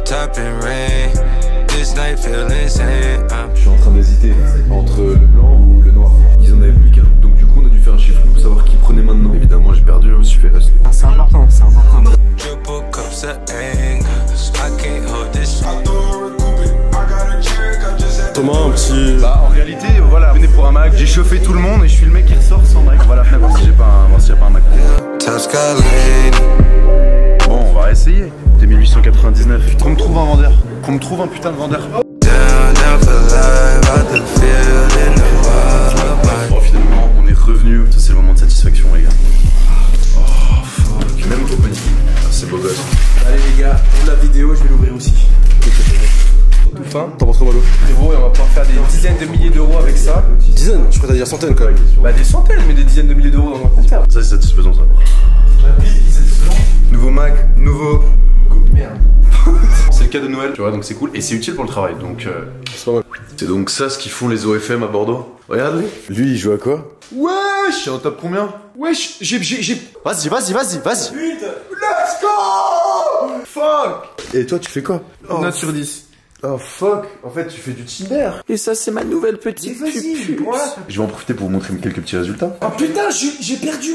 top and rain. This night feel insane. Je suis en train d'hésiter entre le blanc ou le noir. Ils en avaient plus qu'un. Donc du coup on a dû faire un chiffre pour savoir qui prenait maintenant. Évidemment j'ai perdu, je me suis fait rester. C'est important, c'est important. Triple cups of anger. I can't hold this. Thomas, un petit... Bah en réalité voilà, venez pour un Mac, j'ai chauffé tout le monde et je suis le mec qui ressort sans Mac. On va la faire voir si j'ai pas un Mac. Bon on va essayer. T'es 1899. Qu'on me trouve un vendeur. Qu'on me trouve un putain de vendeur. Bon finalement on est revenu. Ça c'est le moment de satisfaction les gars. Oh fuck. Même trop paniqué. C'est beau gosse. Allez les gars, pour la vidéo, je vais l'ouvrir aussi. Tout fin, t'en penses quoi Malo? Frérot, et on va pouvoir faire des dizaines de milliers d'euros avec ça. Dizaines, je crois que t'as dire centaines quand même. Bah des centaines, mais des dizaines de milliers d'euros dans un compte. Ça c'est satisfaisant ça. Nouveau Mac, nouveau... Merde. C'est le cadeau de Noël, tu vois, donc c'est cool et c'est utile pour le travail, donc C'est pas mal. c'est donc ça ce qu'ils font les OFM à Bordeaux. Regarde-les. Lui, il joue à quoi? Wesh, en top combien? Wesh, j'ai... Vas-y. Let's go. Fuck. Et toi, tu fais quoi? Note sur 10. Oh fuck, en fait tu fais du Tinder. Et ça c'est ma nouvelle petite pupus. Je vais en profiter pour vous montrer quelques petits résultats. Oh putain, j'ai perdu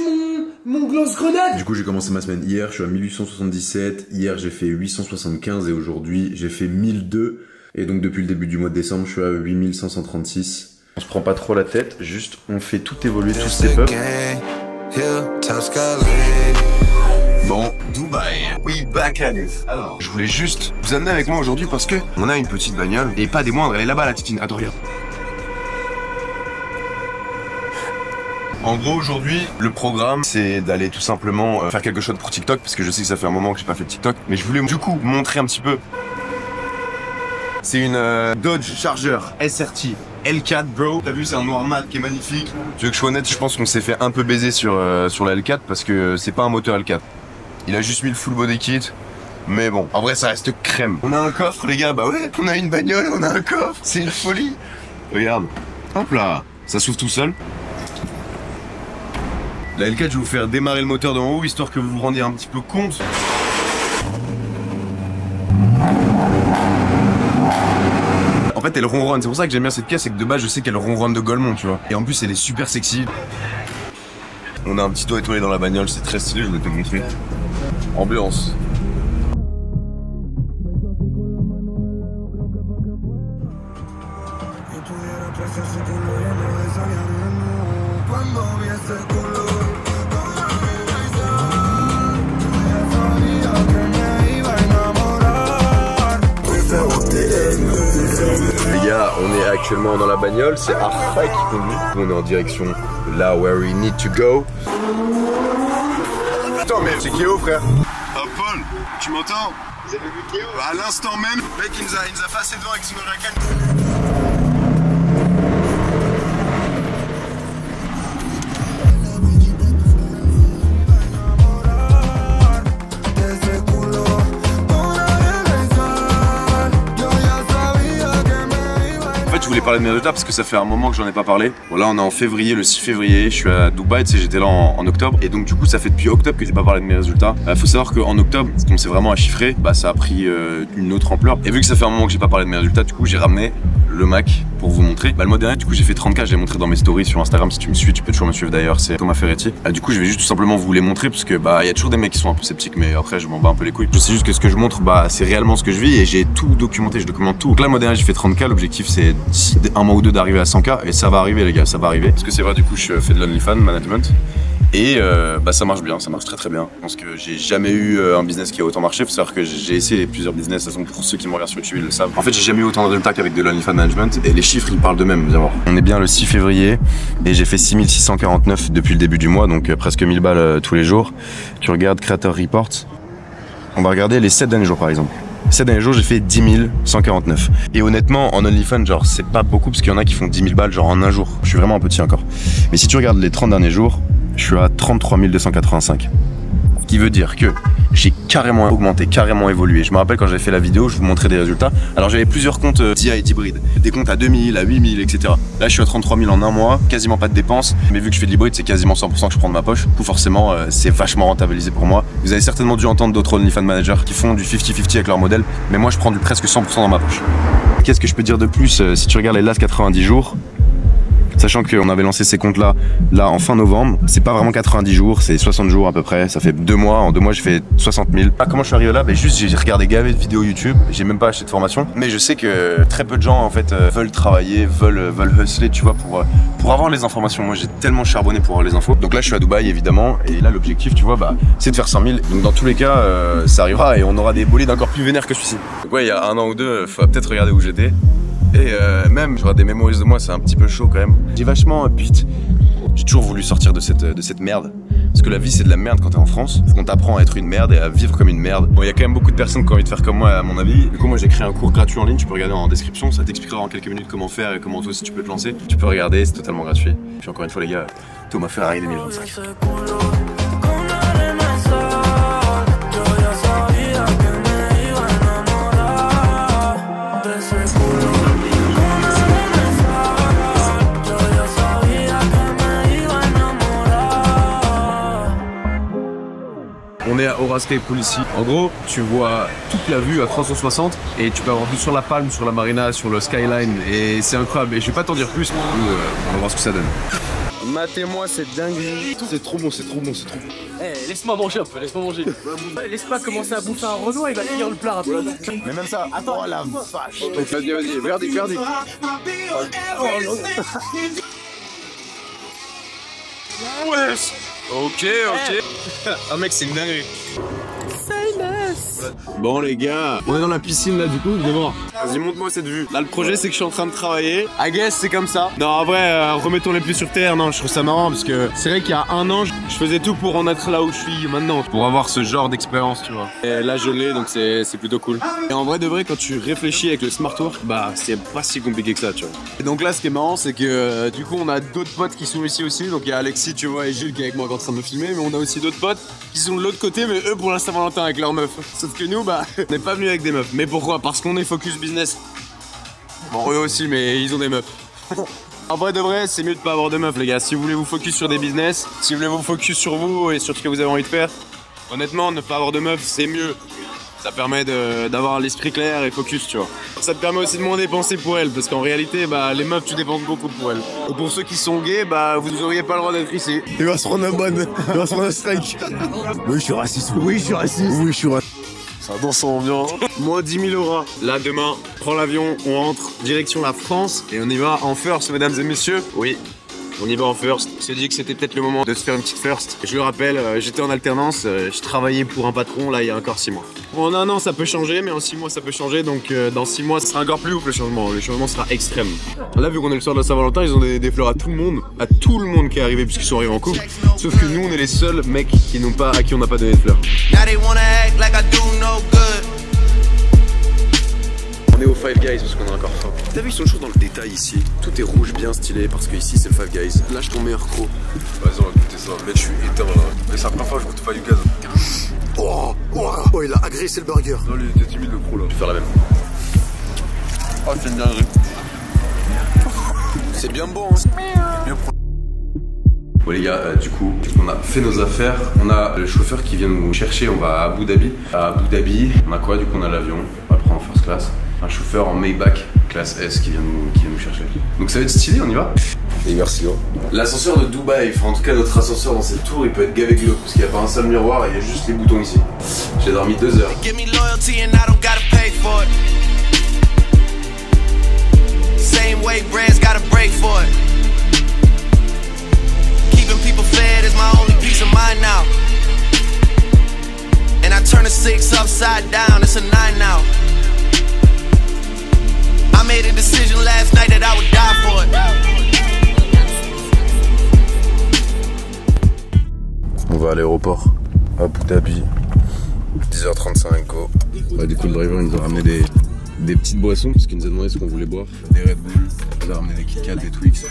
mon gloss grenade. Du coup j'ai commencé ma semaine hier, je suis à 1877, hier j'ai fait 875 et aujourd'hui j'ai fait 1002. Et donc depuis le début du mois de décembre je suis à 8536. On se prend pas trop la tête, juste on fait tout évoluer, tout step up. Bon, Dubaï, we back at it. Alors, je voulais juste vous amener avec moi aujourd'hui parce que on a une petite bagnole et pas des moindres, elle est là-bas la Titine. Attends, regarde. En gros, aujourd'hui, le programme, c'est d'aller tout simplement faire quelque chose pour TikTok parce que je sais que ça fait un moment que j'ai pas fait de TikTok, mais je voulais du coup montrer un petit peu. C'est une Dodge Charger SRT L4 bro. T'as vu, c'est un noir mat qui est magnifique. Tu veux que je sois honnête, je pense qu'on s'est fait un peu baiser sur la L4 parce que c'est pas un moteur L4. Il a juste mis le full body kit. Mais bon, en vrai ça reste crème. On a un coffre les gars, bah ouais, on a une bagnole, on a un coffre, c'est une folie. Regarde, hop là, ça s'ouvre tout seul. La L4, je vais vous faire démarrer le moteur d'en haut, histoire que vous vous rendiez un petit peu compte. En fait elle ronronne, c'est pour ça que j'aime bien cette caisse, c'est que de base je sais qu'elle ronronne de Golemont, tu vois. Et en plus elle est super sexy. On a un petit toit étoilé dans la bagnole, c'est très stylé, je vais te montrer. Ambiance. Les gars, on est actuellement dans la bagnole, c'est Arfa qui conduit. On est en direction de là where we need to go. Attends, mais c'est Kéo, frère. Oh, Paul, tu m'entends? Vous avez vu Kéo? À l'instant même, le mec il nous a passé devant avec son huracan. Je voulais parler de mes résultats parce que ça fait un moment que j'en ai pas parlé. Bon là on est en février, le 6 février, je suis à Dubaï, tu sais j'étais là en octobre et donc du coup ça fait depuis octobre que j'ai pas parlé de mes résultats. Faut savoir qu'en octobre, comme c'est vraiment à chiffrer, bah ça a pris une autre ampleur. Et vu que ça fait un moment que j'ai pas parlé de mes résultats, du coup j'ai ramené le Mac pour vous montrer. Bah le mois dernier du coup j'ai fait 30K, je l'ai montré dans mes stories sur Instagram, si tu me suis, tu peux toujours me suivre d'ailleurs, c'est Thomas Ferretti. Du coup je vais juste tout simplement vous les montrer parce que bah il y a toujours des mecs qui sont un peu sceptiques mais après je m'en bats un peu les couilles. Je sais juste que ce que je montre bah c'est réellement ce que je vis et j'ai tout documenté, je documente tout. Donc là le mois dernier j'ai fait 30K, l'objectif c'est un mois ou deux d'arriver à 100K et ça va arriver les gars, ça va arriver. Parce que c'est vrai du coup je fais de l'OnlyFans management et bah ça marche bien, ça marche très très bien. Je pense que j'ai jamais eu un business qui a autant marché. Faut savoir que j'ai essayé plusieurs business, de toute façon pour ceux qui me regardent sur YouTube ils le savent. En fait j'ai jamais eu autant de résultats qu'avec de l'OnlyFans management et les chiffres ils parlent d'eux-mêmes, bien voir. On est bien le 6 février et j'ai fait 6649 depuis le début du mois, donc presque 1000 balles tous les jours. Tu regardes Creator Report, on va regarder les 7 derniers jours par exemple. Ces derniers jours, j'ai fait 10 149. Et honnêtement, en OnlyFans, genre, c'est pas beaucoup parce qu'il y en a qui font 10 000 balles, genre, en un jour. Je suis vraiment un petit encore. Mais si tu regardes les 30 derniers jours, je suis à 33 285. qui veut dire que j'ai carrément augmenté, carrément évolué. Je me rappelle quand j'avais fait la vidéo, je vous montrais des résultats. Alors j'avais plusieurs comptes TI d'hybride, des comptes à 2000, à 8000, etc. Là je suis à 33 000 en un mois, quasiment pas de dépenses. Mais vu que je fais de l'hybride, c'est quasiment 100% que je prends de ma poche. Du coup forcément c'est vachement rentabilisé pour moi. Vous avez certainement dû entendre d'autres OnlyFans managers qui font du 50-50 avec leur modèle. Mais moi je prends du presque 100% dans ma poche. Qu'est-ce que je peux dire de plus si tu regardes les last 90 jours? Sachant qu'on avait lancé ces comptes là en fin novembre, c'est pas vraiment 90 jours, c'est 60 jours à peu près, ça fait 2 mois, en 2 mois j'ai fait 60 000. Ah, comment je suis arrivé là? Juste j'ai regardé gavé de vidéos YouTube, j'ai même pas acheté de formation, mais je sais que très peu de gens en fait veulent travailler, veulent hustler, tu vois, pour avoir les informations. Moi j'ai tellement charbonné pour avoir les infos. Donc là je suis à Dubaï évidemment, et là l'objectif tu vois c'est de faire 100 000. Donc dans tous les cas ça arrivera et on aura des bolides encore plus vénères que celui-ci. Donc ouais, il y a 1 an ou 2, faudra peut-être regarder où j'étais. Et même, j'aurai des memories de moi, c'est un petit peu chaud quand même. J'ai vachement j'ai toujours voulu sortir de cette merde. Parce que la vie c'est de la merde quand t'es en France. On t'apprend à être une merde et à vivre comme une merde. Bon, il y a quand même beaucoup de personnes qui ont envie de faire comme moi à mon avis. Du coup moi j'ai créé un cours gratuit en ligne, tu peux regarder en description. Ça t'expliquera en quelques minutes comment faire et comment toi aussi tu peux te lancer. Tu peux regarder, c'est totalement gratuit. Puis encore une fois les gars, Thomas Ferrari 2025. On est à Aura Sky Pool ici. En gros, tu vois toute la vue à 360 et tu peux avoir vue sur la Palme, sur la Marina, sur le Skyline et c'est incroyable. Et je vais pas t'en dire plus, on va voir ce que ça donne. Matez-moi cette dinguerie. C'est trop bon, c'est trop bon, c'est trop bon. Eh, laisse-moi manger un peu, laisse-moi manger. Laisse pas commencer à bouffer un Renoir, il va finir le plat rapidement. Mais même ça, attends, oh la vache. Vas-y, verdict. Ouais. Ok. Ah mec, c'est une dinguerie. Bon les gars, on est dans la piscine là du coup, venez voir. Vas-y, montre-moi cette vue. Là le projet c'est que je suis en train de travailler. I guess c'est comme ça. Non en vrai, remettons les pieds sur terre. Non, je trouve ça marrant parce que c'est vrai qu'il y a 1 an, je faisais tout pour en être là où je suis maintenant. Pour avoir ce genre d'expérience, tu vois. Et là je l'ai, donc c'est plutôt cool. Et en vrai de vrai, quand tu réfléchis avec le Smart Work, c'est pas si compliqué que ça, tu vois. Et donc là ce qui est marrant c'est que du coup on a d'autres potes qui sont ici aussi. Donc il y a Alexis, tu vois, et Jules qui est avec moi en train de me filmer. Mais on a aussi d'autres potes qui sont de l'autre côté, mais eux pour la Saint-Valentin avec leurs meufs. Sauf que nous, on n'est pas venus avec des meufs. Mais pourquoi? Parce qu'on est focus business. Bon, eux aussi, mais ils ont des meufs. En vrai de vrai, c'est mieux de pas avoir de meufs, les gars. Si vous voulez vous focus sur des business, si vous voulez vous focus sur vous et sur ce que vous avez envie de faire, honnêtement, ne pas avoir de meufs, c'est mieux. Ça permet d'avoir l'esprit clair et focus, tu vois. Ça te permet aussi de moins dépenser pour elles, parce qu'en réalité, les meufs, tu dépenses beaucoup pour elles. Et pour ceux qui sont gays, vous auriez pas le droit d'être ici. Il va se prendre un ban, il va se prendre un strike. Oui, je suis raciste. Oui, je suis raciste. Oui, je suis raciste. Ça danse en ambiance. Moi 10 000 €. Là demain, on prend l'avion, on rentre direction la France et on y va en first, mesdames et messieurs. Oui, on y va en first. On s'est dit que c'était peut-être le moment de se faire une petite first. Je le rappelle, j'étais en alternance, je travaillais pour un patron là il y a encore 6 mois. En 1 an ça peut changer, mais en 6 mois ça peut changer, donc dans 6 mois ce sera encore plus ouf le changement. Le changement sera extrême. Là vu qu'on est le soir de la Saint-Valentin, ils ont des fleurs à tout le monde qui est arrivé puisqu'ils sont arrivés en couple. Sauf que nous on est les seuls mecs à qui on n'a pas donné de fleurs. On est au Five Guys parce qu'on est encore faim. T'as vu, ils sont toujours dans le détail ici. Tout est rouge, bien stylé, parce que ici c'est le Five Guys. Lâche ton meilleur croc. Vas-y, on va goûter ça. Mec, je suis éteint là. Mais c'est la première fois que je goûte Five Guys. Oh, il a agressé le burger. Non, il était timide le croc là. Je vais faire la même. Oh, c'est une dinguerie. C'est bien bon, hein. Bon les gars, du coup, on a fait nos affaires. On a le chauffeur qui vient nous chercher, on va à Abu Dhabi. À Abu Dhabi, on a quoi? Du coup, on a l'avion. On va le prendre en first class. Un chauffeur en Maybach, classe S, qui vient nous chercher. Donc ça va être stylé, on y va? Et merci. L'ascenseur de Dubaï, enfin en tout cas notre ascenseur dans cette tour, il peut être gavé glauque parce qu'il n'y a pas un seul miroir et il y a juste les boutons ici. J'ai dormi 2 heures. Turn a 6 upside down, it's a 9 now. I made a decision last night that I would die for it. On va à l'aéroport, à Abu Dhabi, 10h35 go. Ouais, du coup le driver il nous a ramené des petites boissons parce qu'il nous a demandé ce qu'on voulait boire. Des Red Bull, il nous a ramené des Kit Kat, des Twix.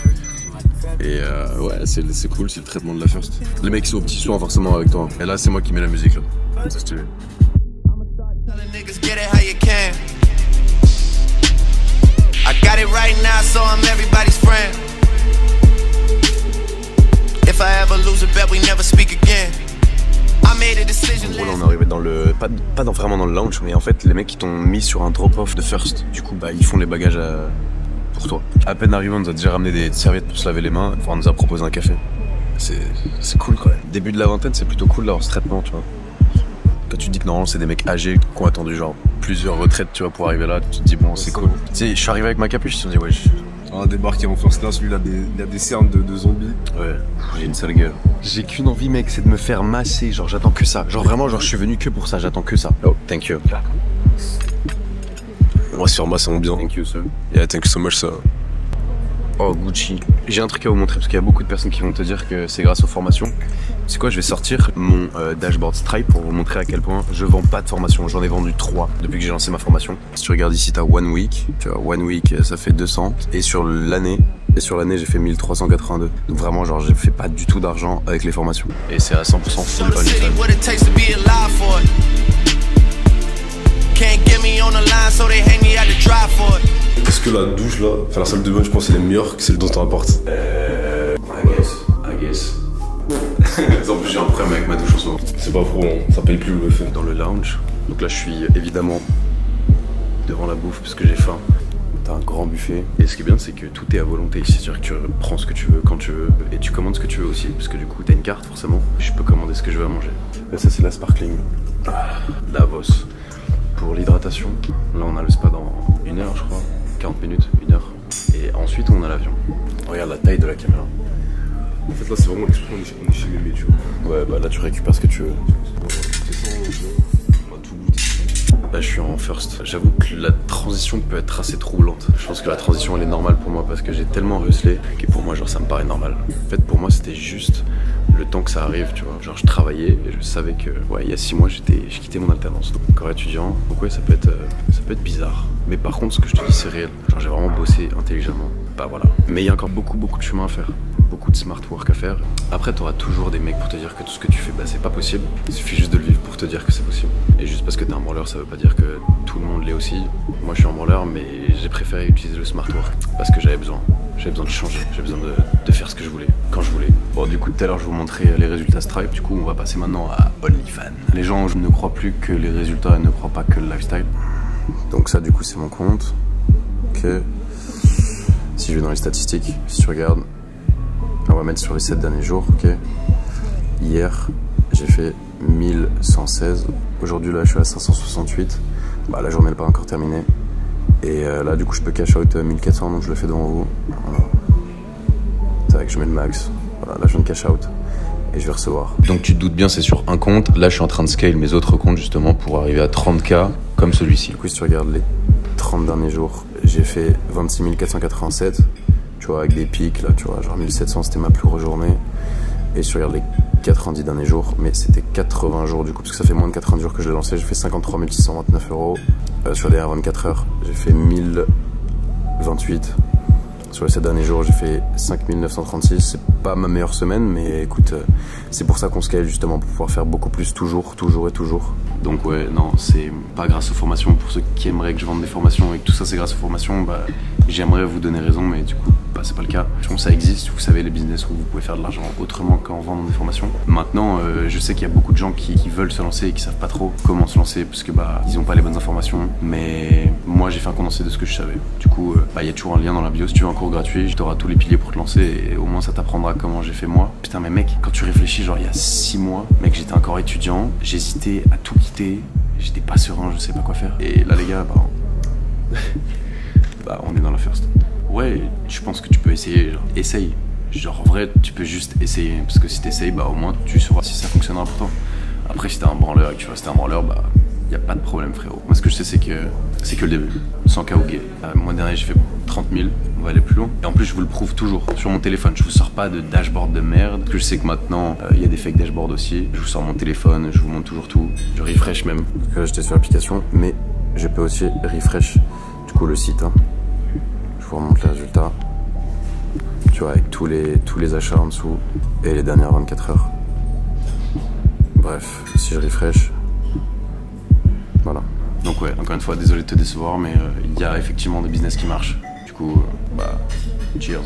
Et ouais, c'est cool, c'est le traitement de la first. Les mecs sont aux petits soins forcément avec toi. Et là, c'est moi qui mets la musique là. C'est stylé. I got it right now, so I'm everybody's friend. If I ever lose a bet, we never speak again. I made a decision. Voilà, on est arrivé dans le pas vraiment dans le lounge, mais en fait les mecs ils t'ont mis sur un drop-off de first. Du coup bah ils font les bagages pour toi. À peine arrivé, on nous a déjà ramené des serviettes pour se laver les mains. Enfin, on nous a proposé un café. C'est cool quand même. Début de la vingtaine, c'est plutôt cool d'avoir ce traitement, tu vois. Quand tu te dis que normalement c'est des mecs âgés qui ont attendu genre plusieurs retraites, tu vois, pour arriver là, tu te dis bon c'est cool. Tu sais, je suis arrivé avec ma capuche, ils se sont dit ouais. On a débarqué en first class, lui il a des cernes de zombies. Ouais, j'ai une sale gueule. J'ai qu'une envie mec, c'est de me faire masser, genre j'attends que ça. Genre vraiment, genre je suis venu que pour ça, j'attends que ça. Oh, thank you. On va se faire masser en bien. Thank you sir. Yeah, thank you so much sir. Oh Gucci. J'ai un truc à vous montrer parce qu'il y a beaucoup de personnes qui vont te dire que c'est grâce aux formations. C'est quoi, je vais sortir mon dashboard Stripe pour vous montrer à quel point je vends pas de formation. J'en ai vendu 3 depuis que j'ai lancé ma formation. Si tu regardes ici, t'as One Week. Tu vois, One Week ça fait 200. Et sur l'année, j'ai fait 1382. Donc vraiment, genre, je fais pas du tout d'argent avec les formations. Et c'est à 100% full OnlyFans. Est-ce que la douche là, enfin la salle de bain, je pense, elle est meilleure que celle dont on apporte? I guess. En plus, j'ai un problème avec ma douche en ce moment. C'est pas pro, hein. Ça paye plus le fait. Dans le lounge. Donc là, je suis évidemment devant la bouffe parce que j'ai faim. T'as un grand buffet. Et ce qui est bien, c'est que tout est à volonté ici. C'est-à-dire que tu prends ce que tu veux quand tu veux. Et tu commandes ce que tu veux aussi. Parce que du coup, t'as une carte forcément. Je peux commander ce que je veux à manger. Là, ça, c'est la sparkling. La Voss. Pour l'hydratation. Là, on a le spa dans 1 heure, je crois. 40 minutes, 1 heure. Et ensuite, on a l'avion. Regarde la taille de la caméra. En fait, là, c'est vraiment l'expression, on est chez mémé, tu vois. Ouais, bah là, tu récupères ce que tu veux. On va tout goûter. Là, je suis en first. J'avoue que la transition peut être assez troublante. Je pense que la transition, elle est normale pour moi parce que j'ai tellement hustlé que pour moi, genre, ça me paraît normal. En fait, pour moi, c'était juste le temps que ça arrive, tu vois. Genre, je travaillais et je savais que, ouais, il y a 6 mois, je quittais mon alternance. Donc, encore étudiant. Donc, ouais, ça peut être bizarre. Mais par contre, ce que je te dis, c'est réel. Genre, j'ai vraiment bossé intelligemment. Bah voilà. Mais il y a encore beaucoup de chemin à faire. Beaucoup de smart work à faire. Après, t'auras toujours des mecs pour te dire que tout ce que tu fais, bah c'est pas possible. Il suffit juste de le vivre pour te dire que c'est possible. Et juste parce que t'es un branleur, ça veut pas dire que tout le monde l'est aussi. Moi, je suis un branleur, mais j'ai préféré utiliser le smart work parce que j'avais besoin. J'avais besoin de changer. J'avais besoin de faire ce que je voulais, quand je voulais. Bon, du coup, tout à l'heure, je vous montrais les résultats Stripe. Du coup, on va passer maintenant à OnlyFans. Les gens ne croient plus que les résultats et ne croient pas que le lifestyle. Donc ça, du coup, c'est mon compte. Ok. Si je vais dans les statistiques, si tu regardes, on va mettre sur les 7 derniers jours, ok. Hier, j'ai fait 1116. Aujourd'hui, là, je suis à 568. Bah, la journée n'est pas encore terminée. Et là, du coup, je peux cash out 1400, donc je le fais devant vous. Voilà. C'est vrai que je mets le max. Voilà, là, je viens de cash out. Et je vais recevoir. Donc, tu te doutes bien, c'est sur un compte. Là, je suis en train de scale mes autres comptes, justement, pour arriver à 30K, comme celui-ci. Du coup, si tu regardes les 30 derniers jours, j'ai fait 26 487. Tu vois, avec des pics, là, tu vois, genre 1700, c'était ma plus grosse journée. Et si tu regardes les 90 derniers jours, mais c'était 80 jours du coup, parce que ça fait moins de 80 jours que je l'ai lancé, j'ai fait 53 629 €. Sur les 24 heures, j'ai fait 1028. Sur les 7 derniers jours, j'ai fait 5 936. C'est pas ma meilleure semaine, mais écoute, c'est pour ça qu'on scale justement, pour pouvoir faire beaucoup plus toujours et toujours. Donc ouais, non, c'est pas grâce aux formations. Pour ceux qui aimeraient que je vende des formations et que tout ça c'est grâce aux formations, bah j'aimerais vous donner raison, mais du coup, bah, c'est pas le cas. Je pense que ça existe, vous savez, les business où vous pouvez faire de l'argent autrement qu'en vendant des formations. Maintenant, je sais qu'il y a beaucoup de gens qui veulent se lancer et qui savent pas trop comment se lancer parce que bah ils ont pas les bonnes informations. Mais moi, j'ai fait un condensé de ce que je savais. Du coup, bah il y a toujours un lien dans la bio. Si tu veux un cours gratuit, tu auras tous les piliers pour te lancer et au moins ça t'apprendra comment j'ai fait moi. Putain, mais mec, quand tu réfléchis, genre il y a 6 mois, mec, j'étais encore étudiant, j'hésitais à tout quitter, j'étais pas serein, je sais pas quoi faire. Et là, les gars, bah, bah on est dans la first. Ouais, je pense que tu peux essayer, genre, essaye. Genre, en vrai, tu peux juste essayer. Parce que si t'essayes, bah, au moins, tu sauras si ça fonctionnera pour toi. Après, si t'es un branleur et que tu restes un branleur, bah, y a pas de problème, frérot. Moi, ce que je sais, c'est que le début. 100K au gay. Mois dernier, j'ai fait 30 000. On va aller plus loin. Et en plus, je vous le prouve toujours sur mon téléphone. Je vous sors pas de dashboard de merde. Parce que je sais que maintenant, il y a des fake dashboards aussi. Je vous sors mon téléphone, je vous montre toujours tout. Je refresh même. Donc là, j'étais sur l'application, mais je peux aussi refresh, du coup, le site. Hein. Je vous remonte les résultats. Tu vois, avec tous les achats en dessous et les dernières 24 heures. Bref, si je refresh, voilà. Donc ouais, encore une fois, désolé de te décevoir, mais il y a effectivement des business qui marchent. Du coup, bah, cheers.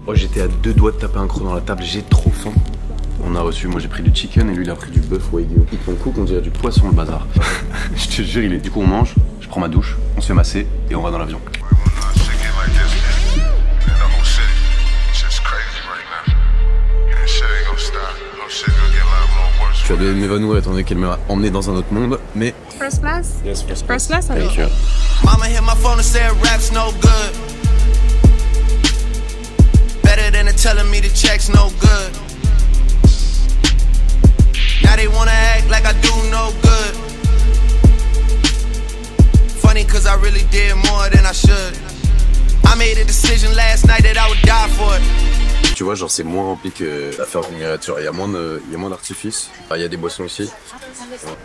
Moi j'étais à 2 doigts de taper un croc dans la table, j'ai trop faim. On a reçu, moi j'ai pris du chicken et lui il a pris du bœuf wagyu. Il ton cook, on dirait du poisson le bazar. Je te jure, du coup on mange, je prends ma douche, on se fait masser et on va dans l'avion. Tu vas devoir m'évanouir étant donné qu'elle m'a emmené dans un autre monde, mais... First class? Yes, first class. Thank you. Mama hit my phone and said rap's no good. Better than telling me the check's no good. Now they wanna act like I do no good. Funny cause I really did more than I should. I made a decision last night that I would die for it. Tu vois, genre c'est moins rempli que la ferme miniature. Il y a moins d'artifice. Il y a des boissons aussi.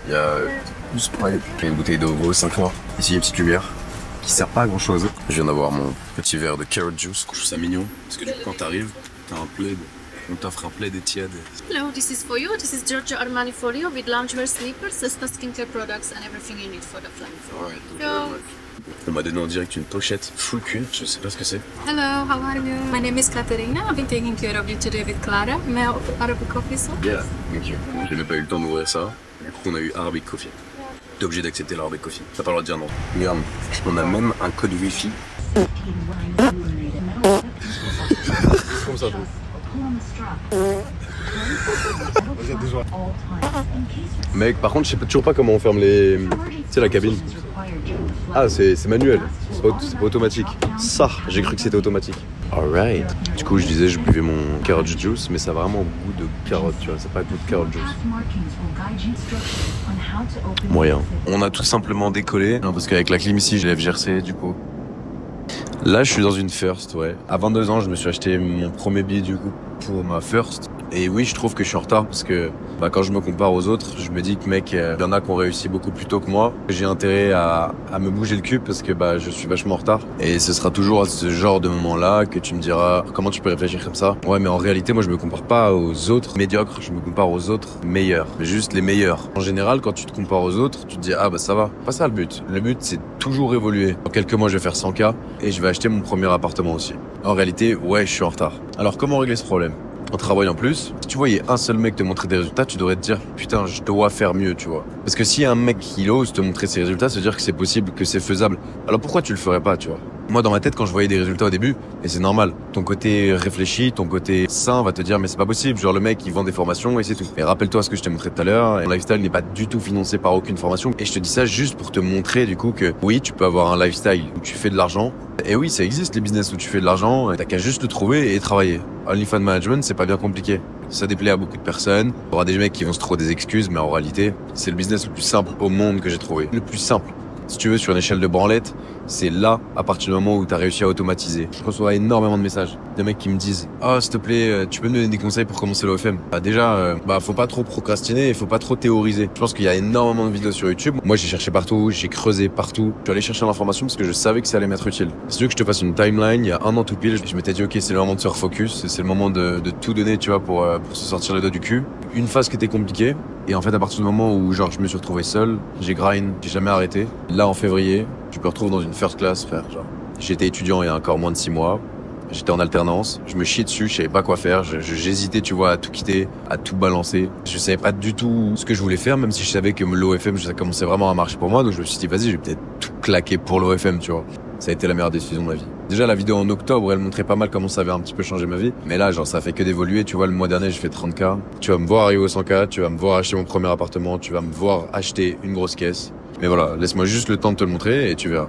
Il y a du Sprite. Il y a une bouteille d'eau gros 5 morts. Ici, une petite lumière qui sert pas à grand chose. Je viens d'avoir mon petit verre de carrot juice. Je trouve ça mignon parce que du coup, quand t'arrives, t'as un plaid. On t'offre un plaid et tiède. Hello, this is for you. This is Giorgio Armani for you with loungewear sneakers, Sesta skincare products and everything you need for the flight. Alright, on m'a donné en direct une pochette full cuir, je sais pas ce que c'est. Hello, how are you? My name is Katerina. I've been taking care of you today with Clara. May I open Arabic coffee, sir? Yeah, thank you. J'ai même pas eu le temps d'ouvrir ça. Du coup, on a eu Arabic Coffee. T'es obligé d'accepter l'Arabic Coffee. T'as pas le droit de dire non. Regarde, on a même un code Wi-Fi. Comme ça, Mec, par contre, je sais toujours pas comment on ferme les... Tu sais, la cabine. Ah, c'est manuel, c'est pas automatique. Ça, j'ai cru que c'était automatique. Alright. Du coup, je disais, je buvais mon carrot juice, mais ça a vraiment goût de carotte, tu vois, c'est pas goût de carrot juice. Moyen. On a tout simplement décollé, non, parce qu'avec la clim ici, je lève GRC, du coup. Là, je suis dans une First, ouais. À 22 ans, je me suis acheté mon premier billet, du coup, pour ma First. Et oui, je trouve que je suis en retard parce que quand je me compare aux autres, je me dis que mec, il y en a qui ont réussi beaucoup plus tôt que moi. J'ai intérêt à me bouger le cul parce que je suis vachement en retard. Et ce sera toujours à ce genre de moment-là que tu me diras comment tu peux réfléchir comme ça. Ouais, mais en réalité, moi je me compare pas aux autres médiocres, je me compare aux autres meilleurs. Juste les meilleurs. En général, quand tu te compares aux autres, tu te dis ça va. Pas ça le but. Le but c'est toujours évoluer. Dans quelques mois, je vais faire 100K et je vais acheter mon premier appartement aussi. En réalité, ouais, je suis en retard. Alors comment régler ce problème ? En travaillant plus, si tu voyais un seul mec te montrer des résultats, tu devrais te dire putain, je dois faire mieux, tu vois. Parce que si un mec qui ose te montrer ses résultats, ça veut dire que c'est possible, que c'est faisable. Alors pourquoi tu le ferais pas, tu vois? Moi, dans ma tête, quand je voyais des résultats au début, et c'est normal, ton côté réfléchi, ton côté sain va te dire mais c'est pas possible, genre le mec il vend des formations et c'est tout. Et rappelle-toi ce que je t'ai montré tout à l'heure, mon lifestyle n'est pas du tout financé par aucune formation. Et je te dis ça juste pour te montrer du coup que oui, tu peux avoir un lifestyle où tu fais de l'argent. Et oui, ça existe les business où tu fais de l'argent, t'as qu'à juste le trouver et travailler. OnlyFans Management, c'est pas bien compliqué. Ça déplaît à beaucoup de personnes. Il y aura des mecs qui vont se trouver des excuses, mais en réalité, c'est le business le plus simple au monde que j'ai trouvé. Le plus simple. Si tu veux, sur une échelle de branlette, c'est là, à partir du moment où tu as réussi à automatiser. Je reçois énormément de messages. Des mecs qui me disent « Oh, s'il te plaît, tu peux me donner des conseils pour commencer l'OFM ?» Déjà, faut pas trop procrastiner et faut pas trop théoriser. Je pense qu'il y a énormément de vidéos sur YouTube. Moi, j'ai cherché partout, j'ai creusé partout. Je suis allé chercher l'information parce que je savais que ça allait m'être utile. Si tu veux que je te fasse une timeline, il y a 1 an tout pile, je m'étais dit « Ok, c'est le moment de se refocus, c'est le moment de tout donner, tu vois, pour se sortir les doigts du cul. » Une phase qui était compliquée. Et en fait, à partir du moment où je me suis retrouvé seul, j'ai grind, j'ai jamais arrêté. Là, en février, je me retrouve dans une first class, frère. J'étais étudiant il y a encore moins de 6 mois. J'étais en alternance. Je me chiais dessus, je savais pas quoi faire. J'hésitais, tu vois, à tout quitter, à tout balancer. Je savais pas du tout ce que je voulais faire, même si je savais que l'OFM, ça commençait vraiment à marcher pour moi. Donc je me suis dit, vas-y, je vais peut-être tout claquer pour l'OFM, tu vois. Ça a été la meilleure décision de ma vie. Déjà, la vidéo en octobre, elle montrait pas mal comment ça avait un petit peu changé ma vie. Mais là, ça fait que d'évoluer. Tu vois, le mois dernier, j'ai fait 30K. Tu vas me voir arriver au 100K. Tu vas me voir acheter mon premier appartement. Tu vas me voir acheter une grosse caisse. Mais voilà, laisse-moi juste le temps de te le montrer et tu verras.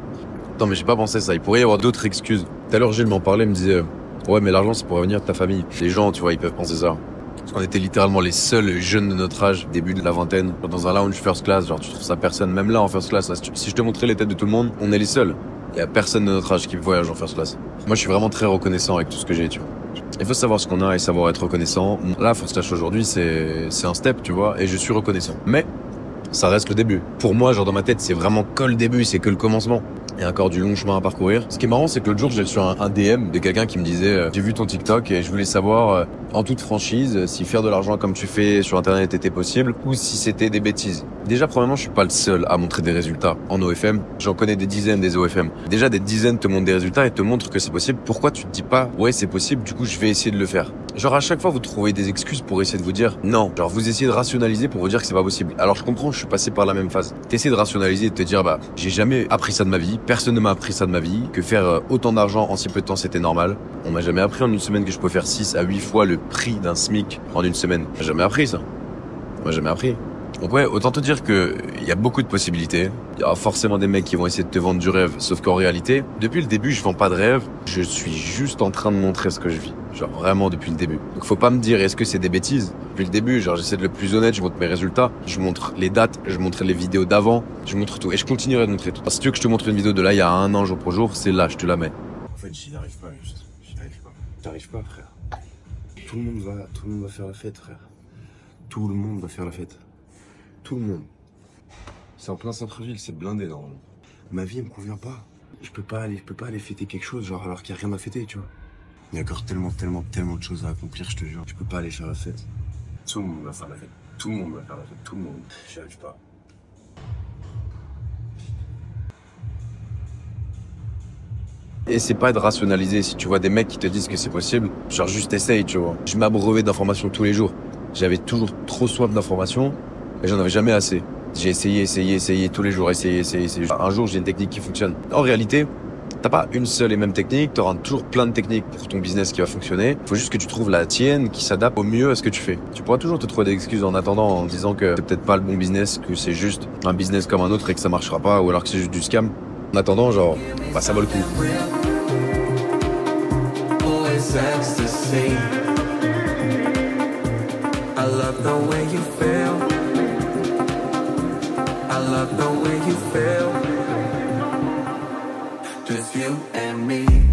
Attends, mais j'ai pas pensé ça. Il pourrait y avoir d'autres excuses. Tout à l'heure, Gilles m'en parlait, me disait ouais, mais l'argent, c'est pour venir de ta famille. Les gens, tu vois, ils peuvent penser ça. Parce qu'on était littéralement les seuls jeunes de notre âge, début de la vingtaine, dans un lounge first class. Genre, tu trouves ça personne. Même là, en first class, là, si je te montrais les têtes de tout le monde, on est les seuls. Il y a personne de notre âge qui voyage en first class. Moi, je suis vraiment très reconnaissant avec tout ce que j'ai, tu vois. Il faut savoir ce qu'on a et savoir être reconnaissant. Là, first class aujourd'hui, c'est un step, tu vois, et je suis reconnaissant. Mais ça reste le début. Pour moi, genre dans ma tête, c'est vraiment que le début, c'est que le commencement. Il y a encore du long chemin à parcourir. Ce qui est marrant, c'est que l'autre jour, j'ai reçu un DM de quelqu'un qui me disait j'ai vu ton TikTok et je voulais savoir, en toute franchise, si faire de l'argent comme tu fais sur Internet était possible ou si c'était des bêtises. Déjà, premièrement, je suis pas le seul à montrer des résultats en OFM. J'en connais des dizaines des OFM. Déjà, des dizaines te montrent des résultats et te montrent que c'est possible. Pourquoi tu te dis pas ouais, c'est possible, du coup, je vais essayer de le faire? Genre, à chaque fois, vous trouvez des excuses pour essayer de vous dire non. Genre, vous essayez de rationaliser pour vous dire que c'est pas possible. Alors, je comprends, je suis passé par la même phase. T'essaies de rationaliser et de te dire bah, j'ai jamais appris ça de ma vie. Personne ne m'a appris ça de ma vie. Que faire autant d'argent en si peu de temps, c'était normal. On m'a jamais appris en une semaine que je peux faire 6 à 8 fois le prix d'un SMIC en une semaine. On m'a jamais appris ça. On m'a jamais appris. Donc ouais, autant te dire que il y a beaucoup de possibilités. Il y aura forcément des mecs qui vont essayer de te vendre du rêve, sauf qu'en réalité, depuis le début, je vends pas de rêve. Je suis juste en train de montrer ce que je vis. Genre vraiment depuis le début. Donc faut pas me dire est-ce que c'est des bêtises. Depuis le début, genre j'essaie de le plus honnête, je montre mes résultats, je montre les dates, je montre les vidéos d'avant, je montre tout. Et je continuerai de montrer tout. Si tu veux que je te montre une vidéo de là il y a 1 an jour pour jour, c'est là, je te la mets. En fait, j'y arrive pas, juste. J'y arrive pas. T'arrives pas, frère. Tout le monde va faire la fête, frère. Tout le monde va faire la fête. Tout le monde. C'est en plein centre-ville, c'est blindé normalement. Ma vie, elle me convient pas. Je peux pas aller fêter quelque chose, genre alors qu'il y a rien à fêter, tu vois. Il y a encore tellement de choses à accomplir, je te jure. Je peux pas aller faire la fête. Tout le monde va faire la fête. Tout le monde va faire la fête. Tout le monde. J'y arrive pas. Et c'est pas de rationaliser. Si tu vois des mecs qui te disent que c'est possible, genre juste essaye, tu vois. Je m'abreuvais d'informations tous les jours. J'avais toujours trop soif d'informations et j'en avais jamais assez. J'ai essayé tous les jours, essayé. Un jour, j'ai une technique qui fonctionne. En réalité, t'as pas une seule et même technique, t'auras toujours plein de techniques pour ton business qui va fonctionner. Faut juste que tu trouves la tienne qui s'adapte au mieux à ce que tu fais. Tu pourras toujours te trouver des excuses en attendant, en disant que c'est peut-être pas le bon business, que c'est juste un business comme un autre et que ça marchera pas, ou alors que c'est juste du scam. En attendant, genre, bah ça vaut le coup. I love the way you feel. I love the way you feel. Just you and me.